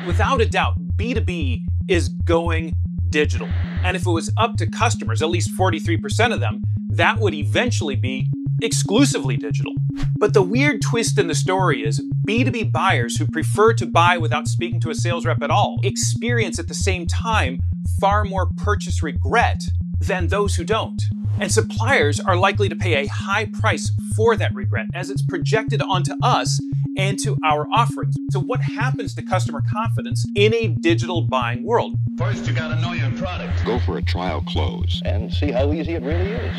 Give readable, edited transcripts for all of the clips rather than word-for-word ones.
Without a doubt, B2B is going digital. And if it was up to customers, at least 43% of them, that would eventually be exclusively digital. But the weird twist in the story is B2B buyers who prefer to buy without speaking to a sales rep at all experience at the same time far more purchase regret than those who don't. And suppliers are likely to pay a high price for that regret as it's projected onto us and to our offerings. So what happens to customer confidence in a digital buying world? First, you gotta know your product. Go for a trial close And see how easy it really is.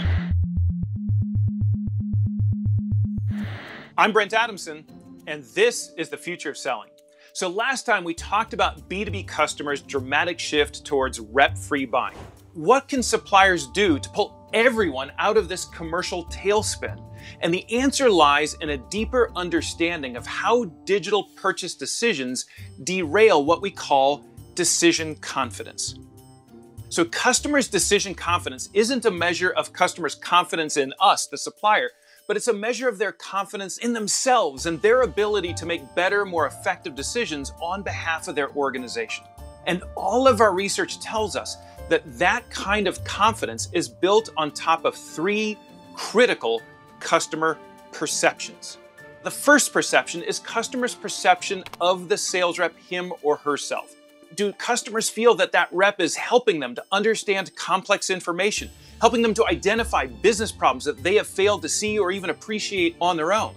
I'm Brent Adamson, and this is the future of selling. So last time we talked about B2B customers' dramatic shift towards rep-free buying. What can suppliers do to pull everyone out of this commercial tailspin? And the answer lies in a deeper understanding of how digital purchase decisions derail what we call decision confidence. So customers' decision confidence isn't a measure of customers' confidence in us, the supplier, but it's a measure of their confidence in themselves and their ability to make better, more effective decisions on behalf of their organization. And all of our research tells us that that kind of confidence is built on top of three critical customer perceptions. The first perception is customers' perception of the sales rep, him or herself. Do customers feel that that rep is helping them to understand complex information, helping them to identify business problems that they have failed to see or even appreciate on their own?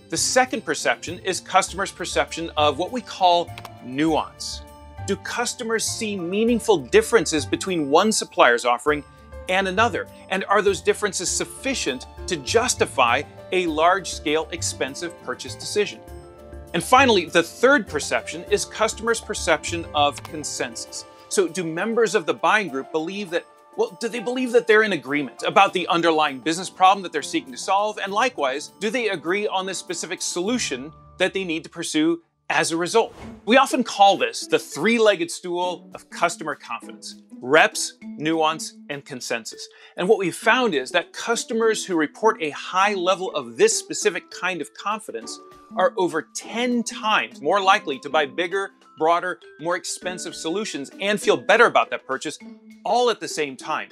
The second perception is customers' perception of what we call nuance. Do customers see meaningful differences between one supplier's offering and another? And are those differences sufficient to justify a large-scale, expensive purchase decision? And finally, the third perception is customers' perception of consensus. So do members of the buying group believe that, do they believe that they're in agreement about the underlying business problem that they're seeking to solve? And likewise, do they agree on the specific solution that they need to pursue as a result? We often call this the three-legged stool of customer confidence: reps, nuance, and consensus. And what we've found is that customers who report a high level of this specific kind of confidence are over 10 times more likely to buy bigger, broader, more expensive solutions and feel better about that purchase all at the same time.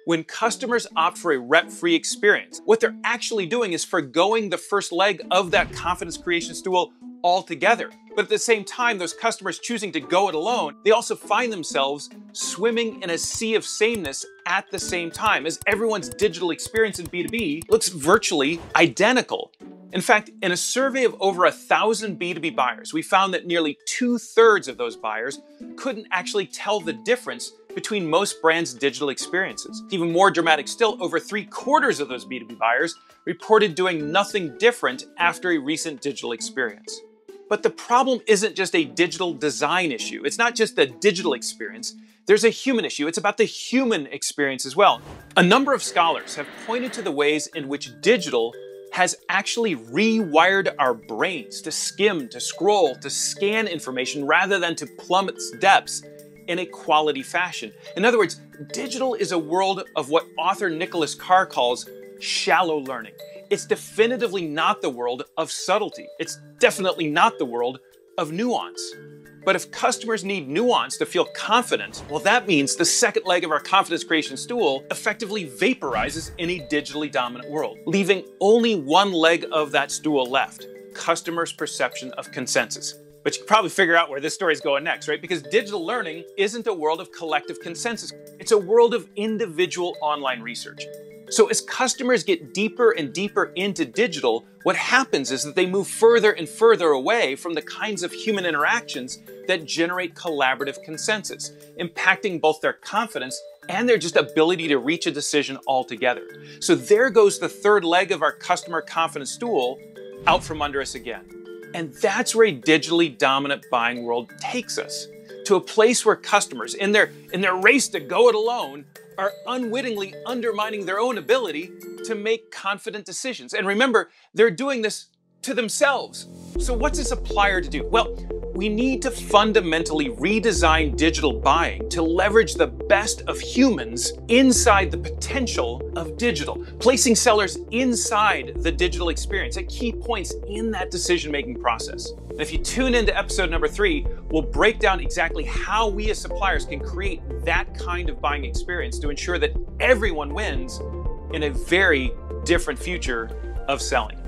When customers opt for a rep-free experience, what they're actually doing is forgoing the first leg of that confidence creation stool altogether. But at the same time, those customers choosing to go it alone, they also find themselves swimming in a sea of sameness at the same time, as everyone's digital experience in B2B looks virtually identical. In fact, in a survey of over 1,000 B2B buyers, we found that nearly 2/3 of those buyers couldn't actually tell the difference between most brands' digital experiences. Even more dramatic still, over 3/4 of those B2B buyers reported doing nothing different after a recent digital experience. But the problem isn't just a digital design issue. It's not just the digital experience. There's a human issue. It's about the human experience as well. A number of scholars have pointed to the ways in which digital has actually rewired our brains to skim, to scroll, to scan information rather than to plumb its depths in a quality fashion. In other words, digital is a world of what author Nicholas Carr calls shallow learning. It's definitively not the world of subtlety. It's definitely not the world of nuance. But if customers need nuance to feel confident, well, that means the second leg of our confidence creation stool effectively vaporizes in a digitally dominant world, leaving only one leg of that stool left: customers' perception of consensus. But you can probably figure out where this story's going next, right? Because digital learning isn't a world of collective consensus. It's a world of individual online research. So as customers get deeper and deeper into digital, what happens is that they move further and further away from the kinds of human interactions that generate collaborative consensus, impacting both their confidence and their just ability to reach a decision altogether. So there goes the third leg of our customer confidence stool out from under us again. And that's where a digitally dominant buying world takes us, to a place where customers, in their race to go it alone, are unwittingly undermining their own ability to make confident decisions. And remember, they're doing this to themselves. So what's a supplier to do? Well, we need to fundamentally redesign digital buying to leverage the best of humans inside the potential of digital, placing sellers inside the digital experience at key points in that decision-making process. And if you tune into episode number 3, we'll break down exactly how we as suppliers can create that kind of buying experience to ensure that everyone wins in a very different future of selling.